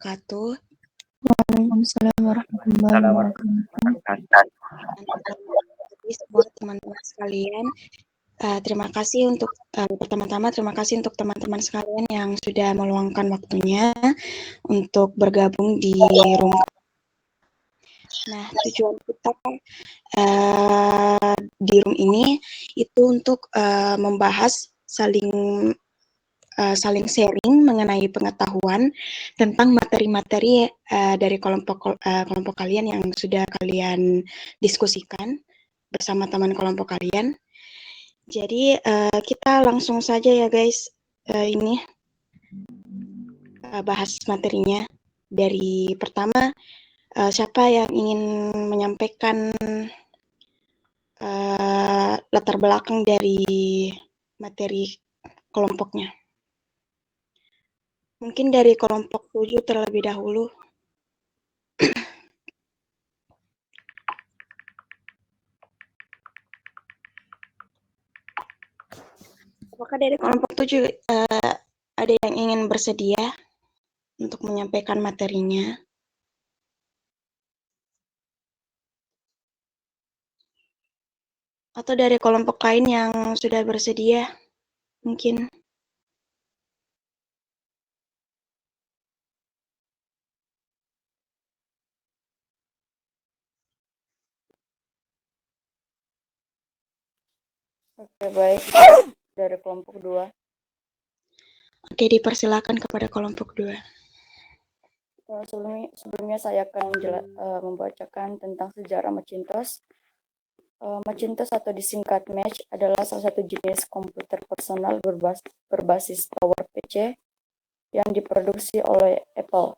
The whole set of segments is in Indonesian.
wabarakatuh. Waalaikumsalam warahmatullahi wabarakatuh. Jadi semua teman-teman sekalian, terima kasih untuk pertama-tama terima kasih untuk teman-teman sekalian yang sudah meluangkan waktunya untuk bergabung di room. Nah, tujuan kita di room ini itu untuk membahas saling sharing mengenai pengetahuan tentang materi-materi dari kelompok kalian yang sudah kalian diskusikan bersama teman kelompok kalian. Jadi kita langsung saja ya guys, ini bahas materinya. Dari pertama, siapa yang ingin menyampaikan latar belakang dari materi kelompoknya? Mungkin dari kelompok 7 terlebih dahulu. Apakah dari kelompok 7 ada yang ingin bersedia untuk menyampaikan materinya? Atau dari kelompok lain yang sudah bersedia, mungkin? Oke, baik. Dari kelompok 2. Oke, dipersilakan kepada kelompok 2. Sebelumnya saya akan membacakan tentang sejarah Macintosh. Macintosh atau disingkat Mac adalah salah satu jenis komputer personal berbasis PowerPC yang diproduksi oleh Apple.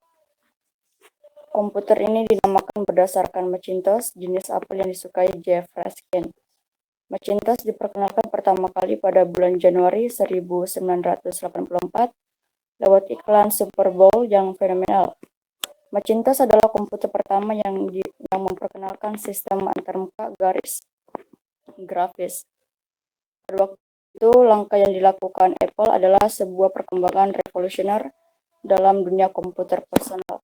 Komputer ini dinamakan berdasarkan Macintosh, jenis apel yang disukai Jeff Raskin. Macintosh diperkenalkan pertama kali pada bulan Januari 1984 lewat iklan Super Bowl yang fenomenal. Macintosh adalah komputer pertama yang memperkenalkan sistem antarmuka garis grafis. Pada waktu itu, langkah yang dilakukan Apple adalah sebuah perkembangan revolusioner dalam dunia komputer personal.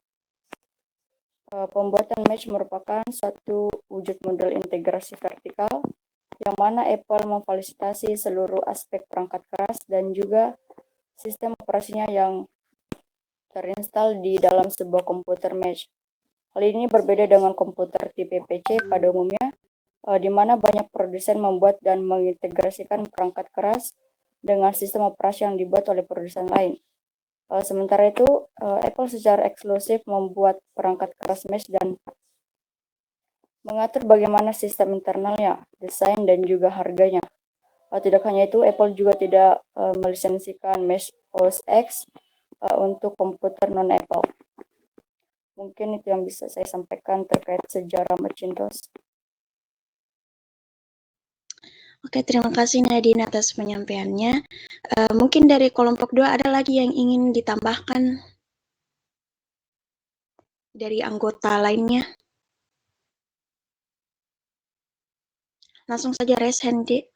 Pembuatan Mac merupakan suatu wujud model integrasi vertikal yang mana Apple memfasilitasi seluruh aspek perangkat keras dan juga sistem operasinya yang terinstal di dalam sebuah komputer Mac. Hal ini berbeda dengan komputer tipe PC pada umumnya, di mana banyak produsen membuat dan mengintegrasikan perangkat keras dengan sistem operasi yang dibuat oleh produsen lain. Sementara itu, Apple secara eksklusif membuat perangkat keras Mac dan mengatur bagaimana sistem internalnya, desain, dan juga harganya. Tidak hanya itu, Apple juga tidak melisensikan Mac OS X untuk komputer non-Apple. Mungkin itu yang bisa saya sampaikan terkait sejarah Macintosh. Oke, terima kasih Nadine atas penyampaiannya. Mungkin dari kelompok 2 ada lagi yang ingin ditambahkan dari anggota lainnya? Langsung saja raise hand, Dek.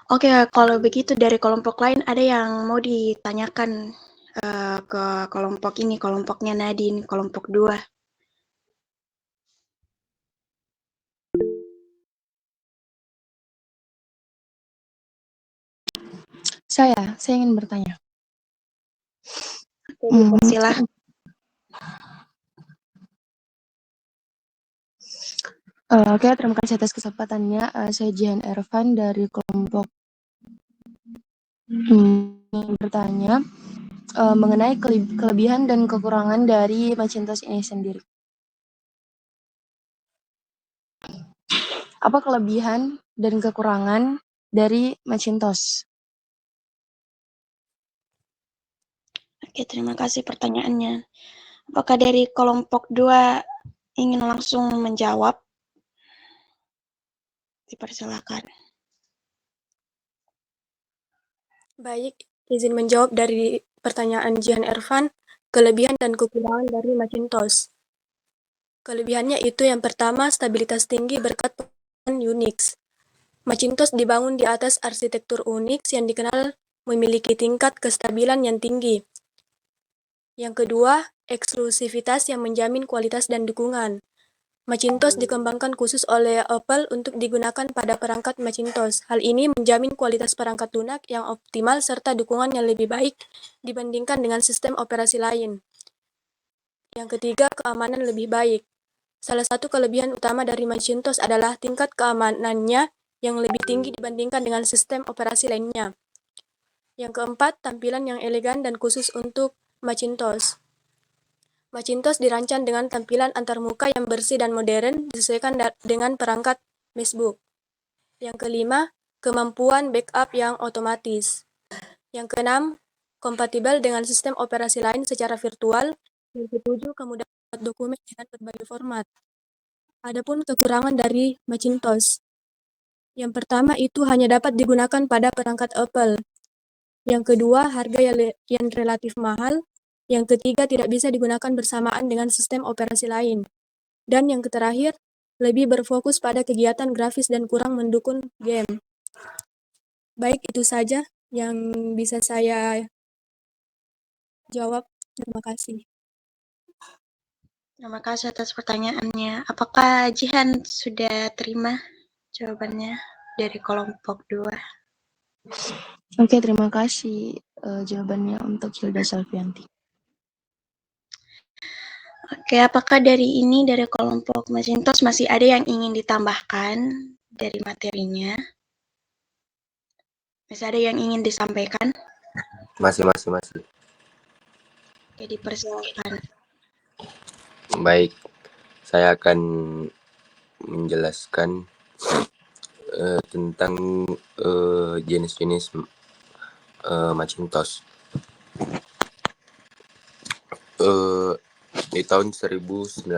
Oke, kalau begitu dari kelompok lain ada yang mau ditanyakan ke kelompok ini, kelompoknya Nadine, kelompok 2. Saya ingin bertanya. Oke, dipersilahkan. Oke, terima kasih atas kesempatannya. Saya Jihan Ervan dari kelompok bertanya mengenai kelebihan dan kekurangan dari Macintosh ini sendiri. Apa kelebihan dan kekurangan dari Macintosh? Oke, terima kasih pertanyaannya. Apakah dari kelompok 2 ingin langsung menjawab? Dipersilakan. Baik, izin menjawab dari pertanyaan Jihan Ervan, kelebihan dan kekurangan dari Macintosh. Kelebihannya itu yang pertama, stabilitas tinggi berkat penggunaan Unix. Macintosh dibangun di atas arsitektur Unix yang dikenal memiliki tingkat kestabilan yang tinggi. Yang kedua, eksklusivitas yang menjamin kualitas dan dukungan. Macintosh dikembangkan khusus oleh Apple untuk digunakan pada perangkat Macintosh. Hal ini menjamin kualitas perangkat lunak yang optimal serta dukungan yang lebih baik dibandingkan dengan sistem operasi lain. Yang ketiga, keamanan lebih baik. Salah satu kelebihan utama dari Macintosh adalah tingkat keamanannya yang lebih tinggi dibandingkan dengan sistem operasi lainnya. Yang keempat, tampilan yang elegan dan khusus untuk Macintosh. Macintosh dirancang dengan tampilan antarmuka yang bersih dan modern, disesuaikan dengan perangkat MacBook. Yang kelima, kemampuan backup yang otomatis. Yang keenam, kompatibel dengan sistem operasi lain secara virtual. Yang ketujuh, kemudahan membuat dokumen dengan berbagai format. Adapun kekurangan dari Macintosh. Yang pertama, itu hanya dapat digunakan pada perangkat Apple. Yang kedua, harga yang relatif mahal. Yang ketiga, tidak bisa digunakan bersamaan dengan sistem operasi lain. Dan yang terakhir, lebih berfokus pada kegiatan grafis dan kurang mendukung game. Baik, itu saja yang bisa saya jawab. Terima kasih. Terima kasih atas pertanyaannya. Apakah Jihan sudah terima jawabannya dari kelompok 2? Oke, terima kasih jawabannya untuk Hilda Salvianti. Oke, apakah dari kelompok Macintosh masih ada yang ingin ditambahkan dari materinya? Masih ada yang ingin disampaikan? Masih. Oke, dipersilakan. Baik, saya akan menjelaskan tentang jenis-jenis Macintosh. Di tahun 1984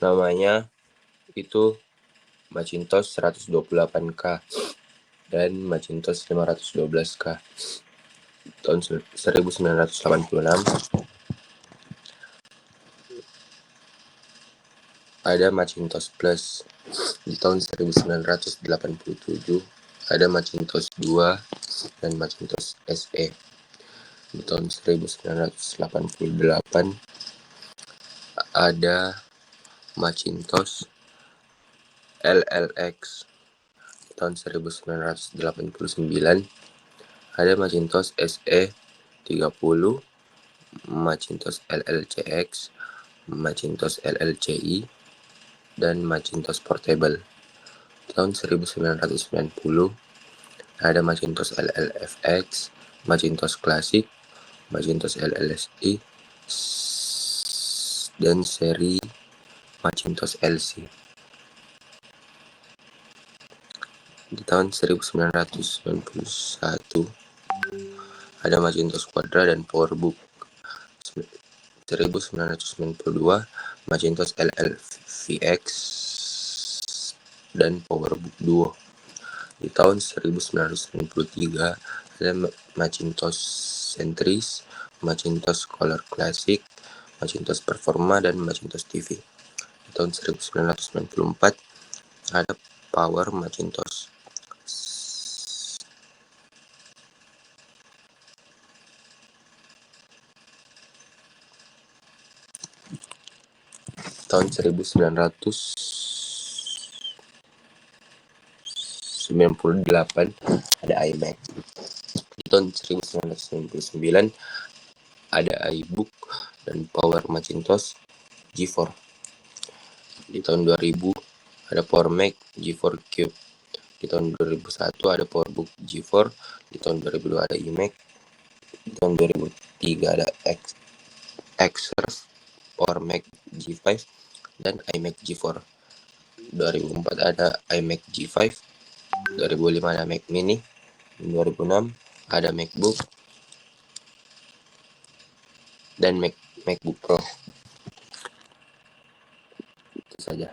namanya itu Macintosh 128K dan Macintosh 512K. Tahun 1986 ada Macintosh Plus. Di tahun 1987 ada Macintosh 2 dan Macintosh SE. Di tahun 1988 ada Macintosh LLX. Di tahun 1989 ada Macintosh SE 30, Macintosh LLCX, Macintosh LLCI, dan Macintosh Portable. Tahun 1990 ada Macintosh LLFX, Macintosh Classic, Macintosh LLSI, dan seri Macintosh LC. Di tahun 1991 ada Macintosh Quadra dan PowerBook. 1992 Macintosh LLVX dan PowerBook Duo. Di tahun 1993 ada Macintosh Centris, Macintosh Color Classic, Macintosh Performa, dan Macintosh TV. Di tahun 1994 ada Power Macintosh. Tahun 1998 ada iMac. Di tahun 1999 ada iBook dan Power Macintosh G4. Di tahun 2000 ada Power Mac G4 Cube. Di tahun 2001 ada PowerBook G4. Di tahun 2002 ada iMac. Di tahun 2003 ada Xserve, Power Mac G5, dan iMac G4. 2004 ada iMac G5. 2005 ada Mac Mini. 2006 ada MacBook dan MacBook Pro. Itu saja.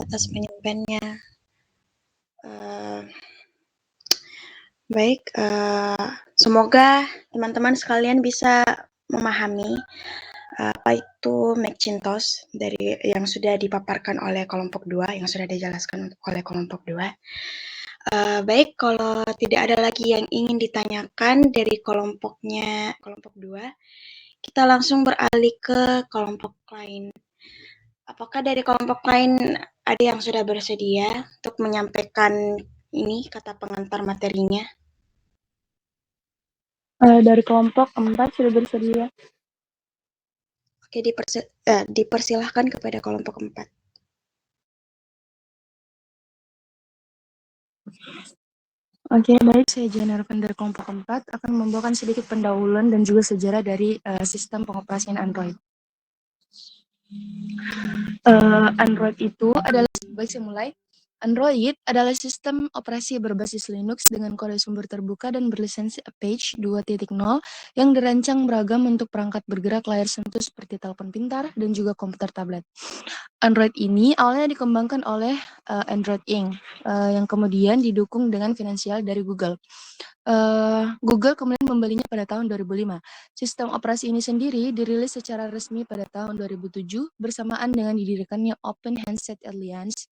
Atas penyampaiannya Baik, semoga teman-teman sekalian bisa memahami apa itu Macintosh dari yang sudah dipaparkan oleh kelompok 2, yang sudah dijelaskan oleh kelompok 2. Baik, kalau tidak ada lagi yang ingin ditanyakan dari kelompok 2, kita langsung beralih ke kelompok lain. Apakah dari kelompok lain ada yang sudah bersedia untuk menyampaikan ini kata pengantar materinya? Dari kelompok 4 sudah bersedia. Oke, dipersilahkan kepada kelompok 4. Oke, baik. Saya Jihan Ervan dari kelompok 4 akan membawakan sedikit pendahuluan dan juga sejarah dari sistem pengoperasian Android. Android itu adalah, baik saya mulai. Android adalah sistem operasi berbasis Linux dengan kode sumber terbuka dan berlisensi Apache 2.0 yang dirancang beragam untuk perangkat bergerak layar sentuh seperti telepon pintar dan juga komputer tablet. Android ini awalnya dikembangkan oleh Android Inc. Yang kemudian didukung dengan finansial dari Google. Google kemudian membelinya pada tahun 2005. Sistem operasi ini sendiri dirilis secara resmi pada tahun 2007 bersamaan dengan didirikannya Open Handset Alliance.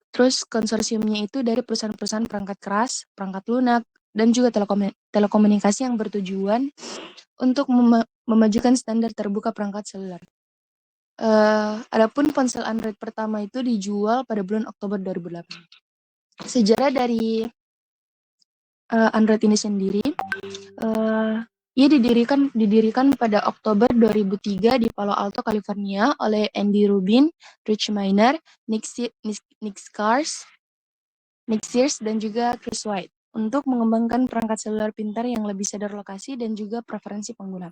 Terus konsorsiumnya itu dari perusahaan-perusahaan perangkat keras, perangkat lunak, dan juga telekomunikasi yang bertujuan untuk memajukan standar terbuka perangkat seluler. Adapun ponsel Android pertama itu dijual pada bulan Oktober 2008. Sejarah dari Android ini sendiri, ia didirikan pada Oktober 2003 di Palo Alto, California oleh Andy Rubin, Rich Miner, Nick Sears, dan juga Chris White untuk mengembangkan perangkat seluler pintar yang lebih sadar lokasi dan juga preferensi pengguna.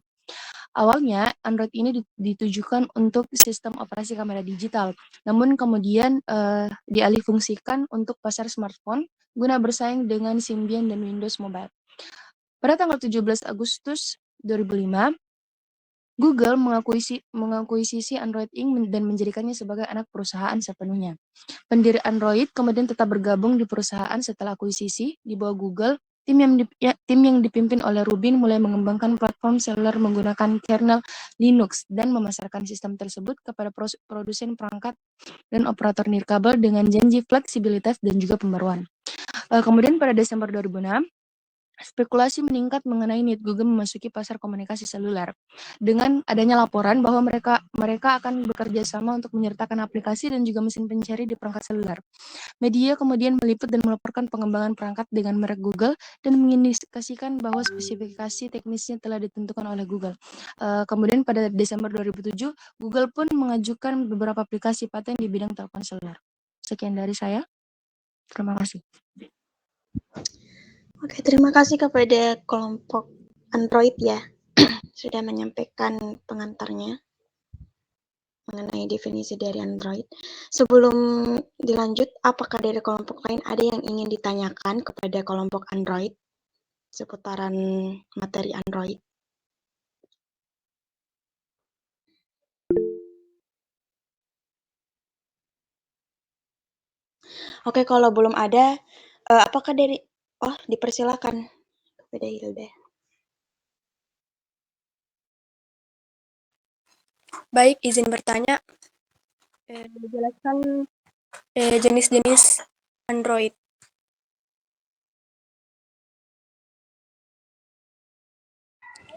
Awalnya, Android ini ditujukan untuk sistem operasi kamera digital, namun kemudian dialihfungsikan untuk pasar smartphone guna bersaing dengan Symbian dan Windows Mobile. Pada tanggal 17 Agustus 2005, Google mengakuisisi Android Inc. dan menjadikannya sebagai anak perusahaan sepenuhnya. Pendiri Android kemudian tetap bergabung di perusahaan setelah akuisisi di bawah Google. Tim yang dipimpin oleh Rubin mulai mengembangkan platform seluler menggunakan kernel Linux dan memasarkan sistem tersebut kepada produsen perangkat dan operator nirkabel dengan janji fleksibilitas dan juga pembaruan. Kemudian pada Desember 2006, spekulasi meningkat mengenai niat Google memasuki pasar komunikasi seluler. Dengan adanya laporan bahwa mereka akan bekerja sama untuk menyertakan aplikasi dan juga mesin pencari di perangkat seluler. Media kemudian meliput dan melaporkan pengembangan perangkat dengan merek Google dan mengindikasikan bahwa spesifikasi teknisnya telah ditentukan oleh Google. Kemudian pada Desember 2007, Google pun mengajukan beberapa aplikasi paten di bidang telepon seluler. Sekian dari saya. Terima kasih. Oke, terima kasih kepada kelompok Android ya, sudah menyampaikan pengantarnya mengenai definisi dari Android. Sebelum dilanjut, apakah dari kelompok lain ada yang ingin ditanyakan kepada kelompok Android seputaran materi Android? Oke, kalau belum ada, apakah dari dipersilakan kepada Hilda. Baik, izin bertanya. Jelaskan jenis-jenis Android.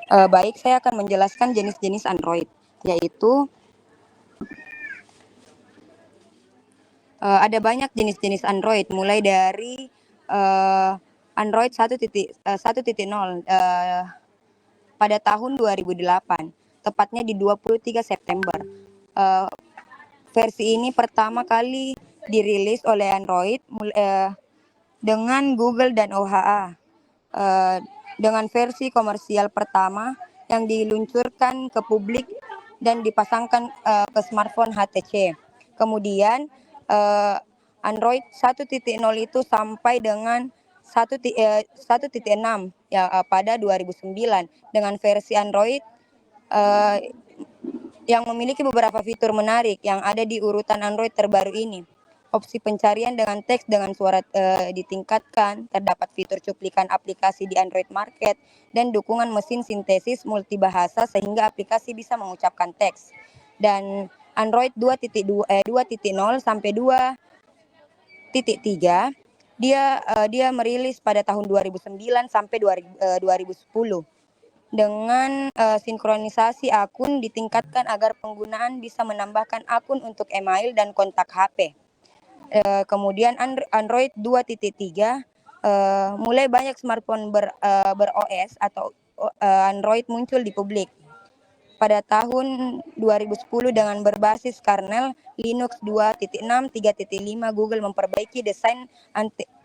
Baik, saya akan menjelaskan jenis-jenis Android, yaitu ada banyak jenis-jenis Android, mulai dari Android 1.0 pada tahun 2008, tepatnya di 23 September. Versi ini pertama kali dirilis oleh Android dengan Google dan OHA. Dengan versi komersial pertama yang diluncurkan ke publik dan dipasangkan ke smartphone HTC. Kemudian Android 1.0 itu sampai dengan 1.6 ya pada 2009 dengan versi Android yang memiliki beberapa fitur menarik yang ada di urutan Android terbaru ini. opsi pencarian dengan teks dengan suara ditingkatkan, terdapat fitur cuplikan aplikasi di Android Market, dan dukungan mesin sintesis multibahasa sehingga aplikasi bisa mengucapkan teks. Dan Android 2.0 sampai 2.3 dia merilis pada tahun 2009 sampai 2010 dengan sinkronisasi akun ditingkatkan agar penggunaan bisa menambahkan akun untuk email dan kontak HP. Kemudian Android 2.3 mulai banyak smartphone ber-OS atau Android muncul di publik. Pada tahun 2010 dengan berbasis kernel Linux 2.6, 3.5, Google memperbaiki desain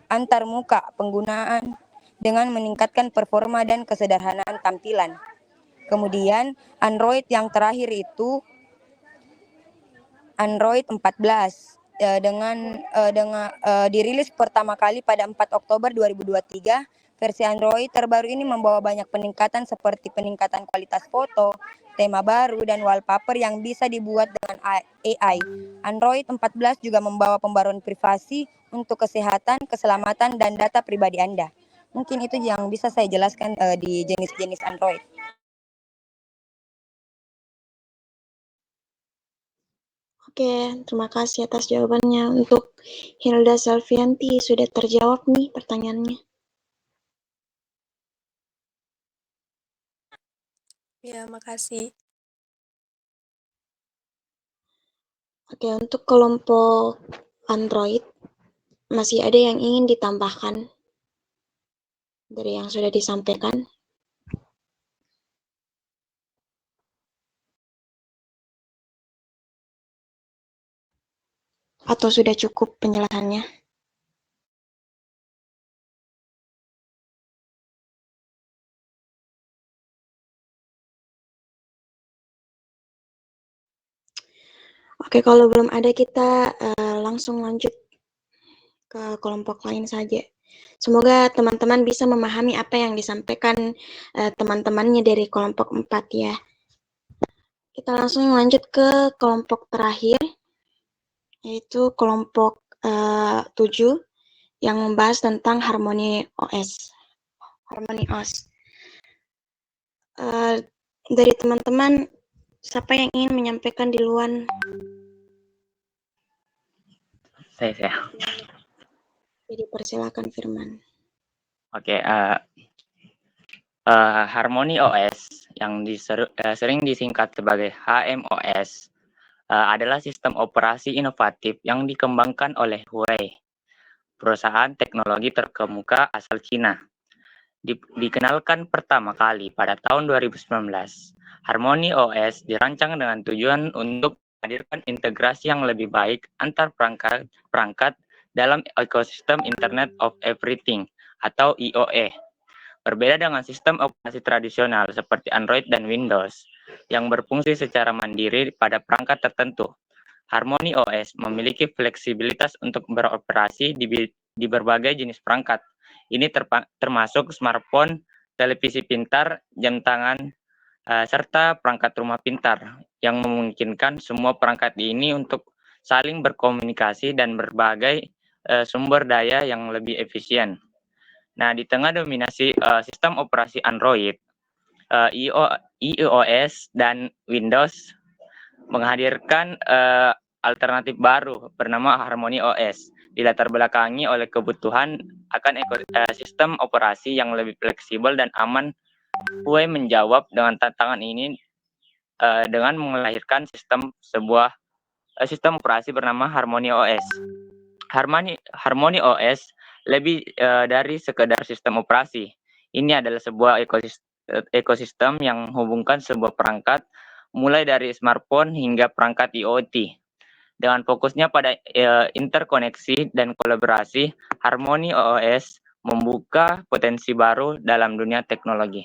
antarmuka penggunaan dengan meningkatkan performa dan kesederhanaan tampilan. Kemudian Android yang terakhir itu Android 14 dirilis pertama kali pada 4 Oktober 2023. Versi Android terbaru ini membawa banyak peningkatan seperti peningkatan kualitas foto, tema baru, dan wallpaper yang bisa dibuat dengan AI. Android 14 juga membawa pembaruan privasi untuk kesehatan, keselamatan, dan data pribadi Anda. Mungkin itu yang bisa saya jelaskan di jenis-jenis Android. Oke, terima kasih atas jawabannya. Untuk Hilda Selvianti, sudah terjawab nih pertanyaannya. Ya, makasih. Oke, untuk kelompok Android, masih ada yang ingin ditambahkan dari yang sudah disampaikan? Atau sudah cukup penjelasannya? Oke, kalau belum ada kita langsung lanjut ke kelompok lain saja. Semoga teman-teman bisa memahami apa yang disampaikan teman-temannya dari kelompok 4 ya. Kita langsung lanjut ke kelompok terakhir, yaitu kelompok 7 yang membahas tentang Harmony OS. Harmony OS. Dari teman-teman, siapa yang ingin menyampaikan duluan? Saya. Jadi persilakan Firman. Oke, Harmony OS yang sering disingkat sebagai HMOS adalah sistem operasi inovatif yang dikembangkan oleh Huawei, perusahaan teknologi terkemuka asal Cina. Dikenalkan pertama kali pada tahun 2019, Harmony OS dirancang dengan tujuan untuk menghadirkan integrasi yang lebih baik antar perangkat dalam ekosistem Internet of Everything atau IoE. Berbeda dengan sistem operasi tradisional seperti Android dan Windows yang berfungsi secara mandiri pada perangkat tertentu, Harmony OS memiliki fleksibilitas untuk beroperasi di berbagai jenis perangkat. Ini termasuk smartphone, televisi pintar, jam tangan, serta perangkat rumah pintar yang memungkinkan semua perangkat ini untuk saling berkomunikasi dan berbagai sumber daya yang lebih efisien. Nah, di tengah dominasi sistem operasi Android, iOS dan Windows menghadirkan alternatif baru bernama Harmony OS, dilatar belakangi oleh kebutuhan akan sistem operasi yang lebih fleksibel dan aman. Huawei menjawab dengan tantangan ini dengan melahirkan sistem operasi bernama Harmony OS. Harmony OS lebih dari sekedar sistem operasi. Ini adalah sebuah ekosistem yang menghubungkan sebuah perangkat mulai dari smartphone hingga perangkat IoT. Dengan fokusnya pada interkoneksi dan kolaborasi, Harmony OS membuka potensi baru dalam dunia teknologi.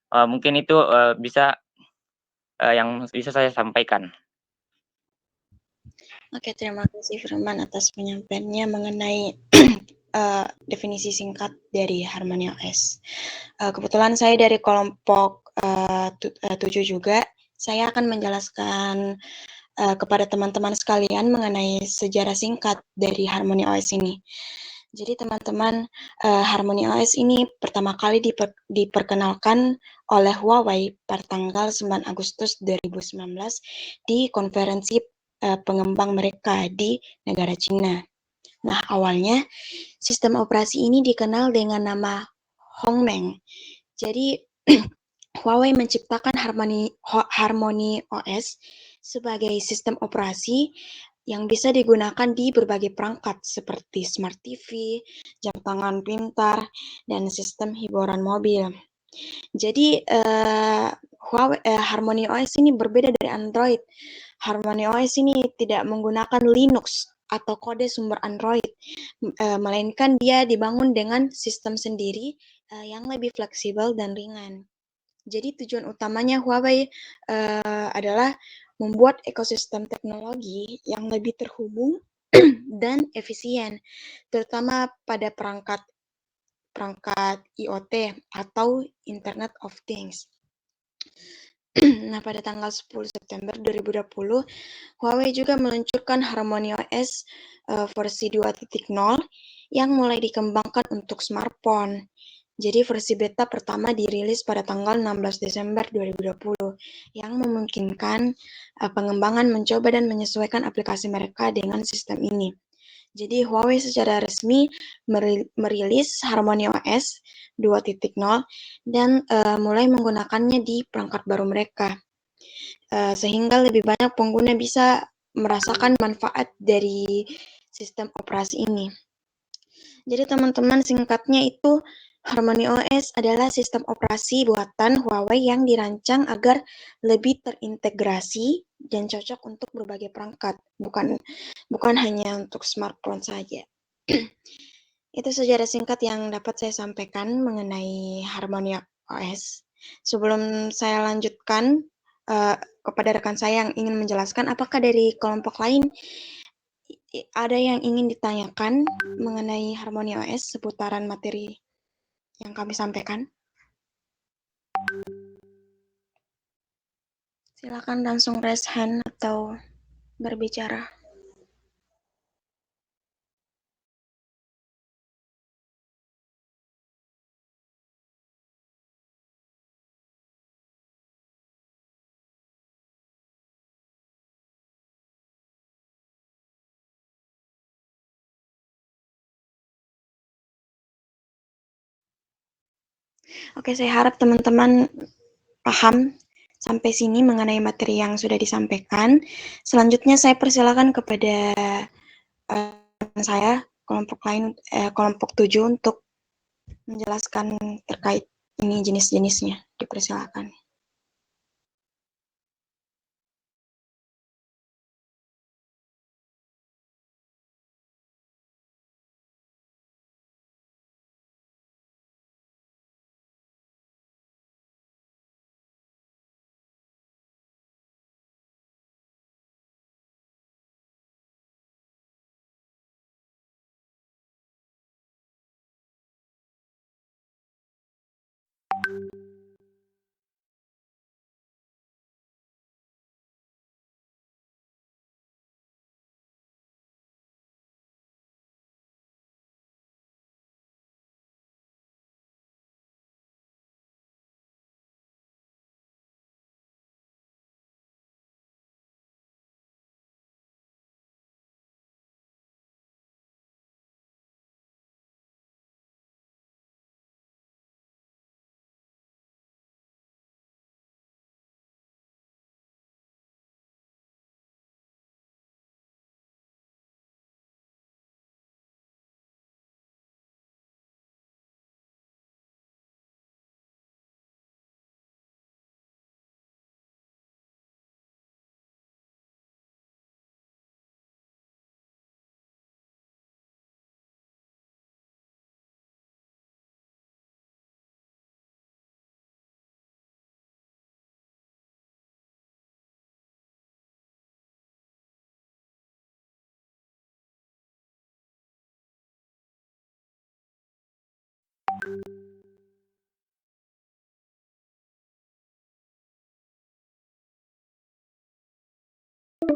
Mungkin itu yang bisa saya sampaikan. Oke, terima kasih Firman atas penyampaiannya mengenai definisi singkat dari Harmony OS. Kebetulan saya dari kelompok 7 juga, saya akan menjelaskan kepada teman-teman sekalian mengenai sejarah singkat dari Harmony OS ini. Jadi teman-teman, Harmony OS ini pertama kali diperkenalkan oleh Huawei pada tanggal 9 Agustus 2019 di konferensi pengembang mereka di negara Cina. Nah, awalnya sistem operasi ini dikenal dengan nama Hongmeng. Jadi Huawei menciptakan Harmony OS sebagai sistem operasi yang bisa digunakan di berbagai perangkat seperti smart TV, jam tangan pintar, dan sistem hiburan mobil. Jadi Harmony OS ini berbeda dari Android. Harmony OS ini tidak menggunakan Linux atau kode sumber Android, melainkan dia dibangun dengan sistem sendiri yang lebih fleksibel dan ringan. Jadi tujuan utamanya Huawei adalah membuat ekosistem teknologi yang lebih terhubung dan efisien, terutama pada perangkat IoT atau Internet of Things. Nah, pada tanggal 10 September 2020, Huawei juga meluncurkan Harmony OS versi 2.0 yang mulai dikembangkan untuk smartphone. Jadi versi beta pertama dirilis pada tanggal 16 Desember 2020 yang memungkinkan pengembangan mencoba dan menyesuaikan aplikasi mereka dengan sistem ini. Jadi Huawei secara resmi merilis Harmony OS 2.0 dan mulai menggunakannya di perangkat baru mereka. Sehingga lebih banyak pengguna bisa merasakan manfaat dari sistem operasi ini. Jadi teman-teman, singkatnya itu Harmony OS adalah sistem operasi buatan Huawei yang dirancang agar lebih terintegrasi dan cocok untuk berbagai perangkat, bukan hanya untuk smartphone saja. Itu sejarah singkat yang dapat saya sampaikan mengenai Harmony OS. Sebelum saya lanjutkan kepada rekan saya yang ingin menjelaskan, apakah dari kelompok lain ada yang ingin ditanyakan mengenai Harmony OS seputaran materi yang kami sampaikan? Silakan langsung raise hand atau berbicara. Oke, saya harap teman-teman paham sampai sini mengenai materi yang sudah disampaikan. Selanjutnya saya persilakan kepada saya, kelompok 7 untuk menjelaskan terkait ini jenis-jenisnya. Dipersilakan. Oke,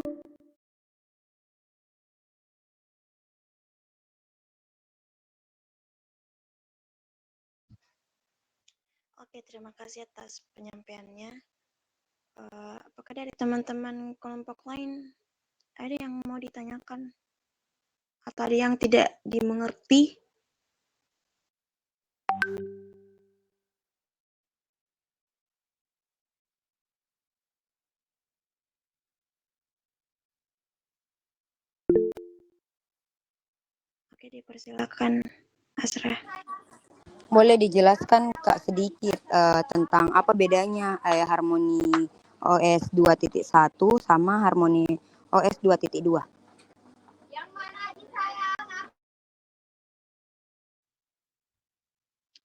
terima kasih atas penyampaiannya. Apakah dari teman-teman kelompok lain ada yang mau ditanyakan? Atau ada yang tidak dimengerti? Oke, dipersilakan, Asra. Boleh dijelaskan Kak sedikit tentang apa bedanya Harmony OS 2.1 sama Harmony OS 2.2?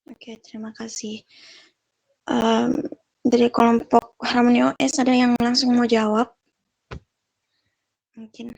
Oke, terima kasih. Dari kelompok Harmony OS ada yang langsung mau jawab? Mungkin.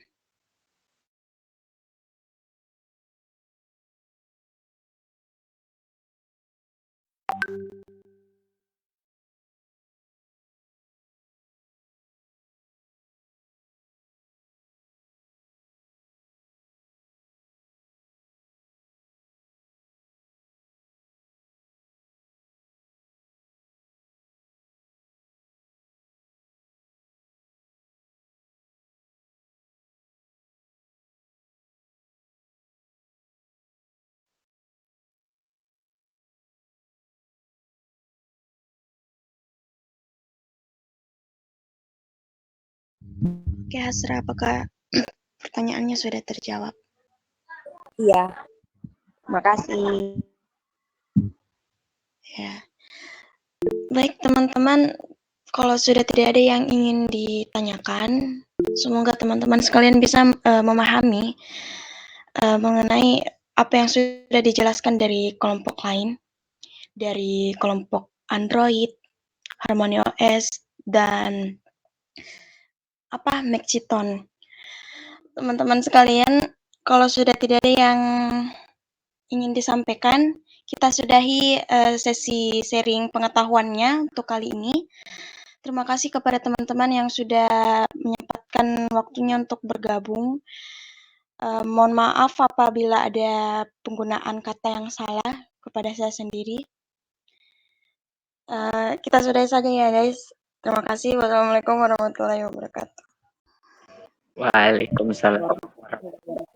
Oke, Hasra, apakah pertanyaannya sudah terjawab? Iya, makasih. Ya. Baik, teman-teman, kalau sudah tidak ada yang ingin ditanyakan, semoga teman-teman sekalian bisa memahami mengenai apa yang sudah dijelaskan dari kelompok lain, dari kelompok Android, Harmony OS, dan Maxiton. Teman-teman sekalian, kalau sudah tidak ada yang ingin disampaikan, kita sudahi sesi sharing pengetahuannya untuk kali ini. Terima kasih kepada teman-teman yang sudah menyempatkan waktunya untuk bergabung. Mohon maaf apabila ada penggunaan kata yang salah kepada saya sendiri. Kita sudahi saja ya guys. Terima kasih. Wassalamualaikum warahmatullahi wabarakatuh. Waalaikumsalam warahmatullahi wabarakatuh.